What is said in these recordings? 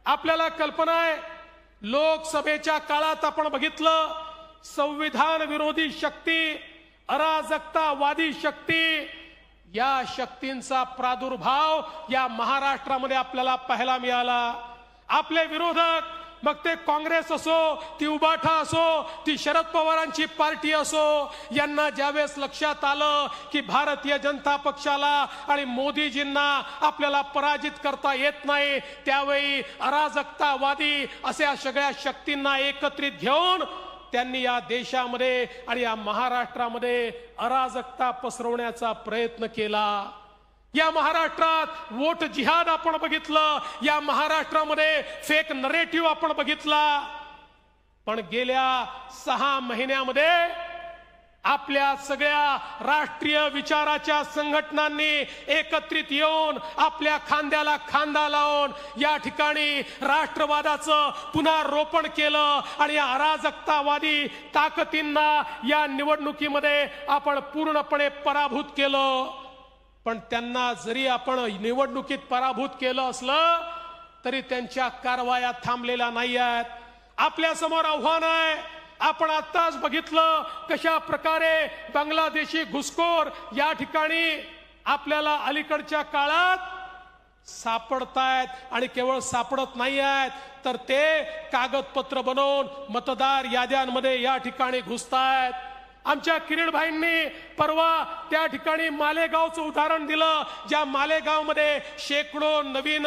आपल्याला कल्पना आहे, लोकसभेच्या काळात आपण बघितलं, संविधान विरोधी शक्ती, अराजकतावादी शक्ती, या शक्तींचा प्रादुर्भाव या महाराष्ट्रामध्ये आपल्याला पाहायला मिळाला। आपले विरोधक, मग ते काँग्रेस असो, ती उबाठा असो, ती शरद पवारांची पार्टी असो, यांना ज्यावेळेस लक्षात आलं की भारतीय जनता पक्षाला आणि मोदीजींना आपल्याला पराजित करता येत नाही, त्यावेळी अराजकतावादी अशा सगळ्या शक्तींना एकत्रित घेऊन त्यांनी या देशामध्ये आणि या महाराष्ट्रामध्ये अराजकता पसरवण्याचा प्रयत्न केला। या महाराष्ट्रात वोट जिहाद आपण बघितलं, या महाराष्ट्रामध्ये फेक नरेटिव्ह आपण बघितला। पण गेल्या 6 महिन्यामध्ये आपल्या सगळ्या राष्ट्रीय विचाराच्या संघटनांनी एकत्रित येऊन आपल्या खांद्याला खांदा लावून या ठिकाणी राष्ट्रवादाचं पुनर्रोपण केलं आणि या अराजकतावादी ताकदींना या निवडणुकीमध्ये आपण पूर्णपणे पराभूत केलं। पण त्यांना जरी आपण निवडणुकीत पराभूत केलं असलं तरी त्यांच्या कारवाया थांबलेल्या नाही आहेत। आपल्या समोर आव्हान आहे। आपण आत्ताच बघितलं कशा प्रकारे बांगलादेशी घुसखोर या ठिकाणी आपल्याला अलीकडच्या काळात सापडतायत आणि केवळ सापडत नाही आहेत, तर ते कागदपत्र बनवून मतदार याद्यांमध्ये या ठिकाणी घुसतायत। आमच्या किरीट भाईंनी परवा त्या ठिकाणी मालेगावचं उदाहरण दिलं, ज्या मालेगावमध्ये शेकडो नवीन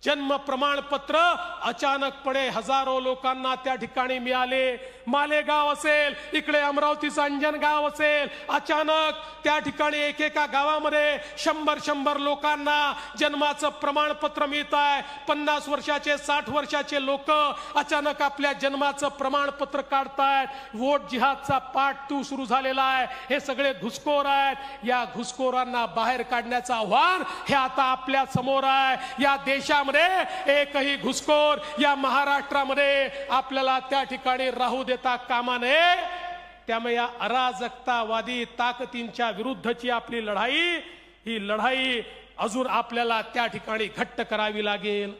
जन्म प्रमाणपत्र अचानकपणे हजारो लोकांना त्या ठिकाणी मिळाले। मालेगाव असेल, इकडे अमरावतीचं अंजनगाव असेल, अचानक त्या ठिकाणी एकेका गावामध्ये 100 लोकांना जन्माचं प्रमाणपत्र मिळत आहे। 50 वर्षाचे 60 वर्षाचे लोक अचानक आपल्या जन्माचं प्रमाणपत्र काढतायत। वोट जिहादचा पाठ सुरू झालेला आहे। हे सगळे घुसखोर आहेत। या घुसखोरांना बाहेर काढण्याचं आव्हान हे आता आपल्या समोर आहे। या देशामध्ये एकही घुसखोर या महाराष्ट्रामध्ये आपल्याला त्या ठिकाणी राहू देता कामा नये। त्यामुळे या अराजकतावादी ताकदींच्या विरुद्धची आपली लढाई, ही लढाई अजून आपल्याला त्या ठिकाणी घट्ट करावी लागेल।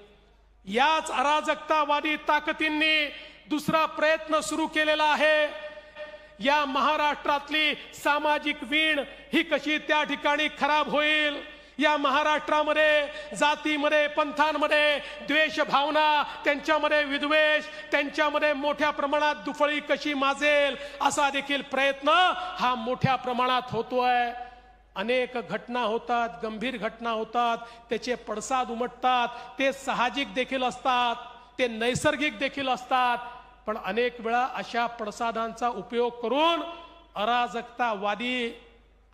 याच अराजकतावादी ताकदींनी दुसरा प्रयत्न सुरू केलेला आहे। या महाराष्ट्रातली सामाजिक वीण ही कशी त्या ठिकाणी खराब होईल, या महाराष्ट्रामध्ये जातीमध्ये, पंथांमध्ये द्वेष भावना, त्यांच्यामध्ये विद्वेष, त्यांच्यामध्ये मोठ्या प्रमाणात दुफळी कशी माजेल, असा देखील प्रयत्न हा मोठ्या प्रमाणात होतोय। अनेक घटना होतात, गंभीर घटना होतात, त्याचे पडसाद उमटतात, ते साहजिक देखील असतात, ते नैसर्गिक देखील असतात। पण अनेक वेळा अशा पडसादांचा उपयोग करून अराजकतावादी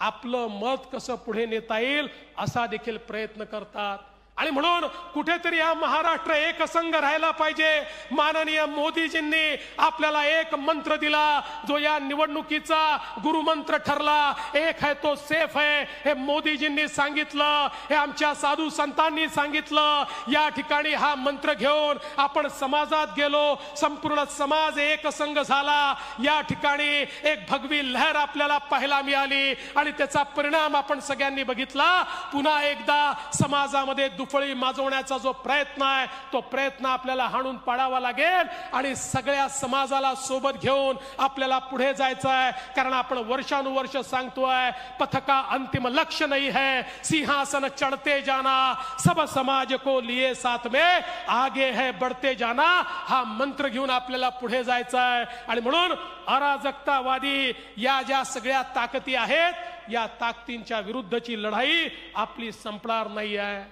आपलं मत कसं पुढे नेता येईल असा देखील प्रयत्न करतात। आणि म्हणून कुठेतरी हा महाराष्ट्र एकसंघ राहायला पाहिजे। माननीय मोदीजींनी आपल्याला एक मंत्र दिला, जो या निवडणुकीचा गुरुमंत्र ठरला, एक है तो सेफ है। हे मोदीजींनी सांगितलं, हे आमच्या साधू संतांनी सांगितलं। या ठिकाणी हा मंत्र घेऊन आपण समाजात गेलो, संपूर्ण समाज एकसंघ झाला। या ठिकाणी एक भगवी लहर आपल्याला पाहायला मिळाली आणि त्याचा परिणाम आपण सगळ्यांनी बघितला। पुन्हा एकदा समाजामध्ये दुफळी माजवण्याचा जो प्रयत्न आहे, तो प्रयत्न आपल्याला हाणून पाडावा लागेल आणि सगळ्या समाजाला सोबत घेऊन आपल्याला पुढे जायचं आहे। कारण आपण वर्षानुवर्ष सांगतोय, पथका अंतिम लक्ष्य नहीं है, सिंहासन चढ़ते जाना, सब समाज को लिए साथ में आगे है बढ़ते जाना, हा मंत्र घेऊन आपल्याला पुढे जायचं आहे। आणि म्हणून अराजकतावादी या ज्या सगळ्या ताकदी आहेत, या ताकदींच्या विरुद्धची लढाई आपली संपणार नाही आहे।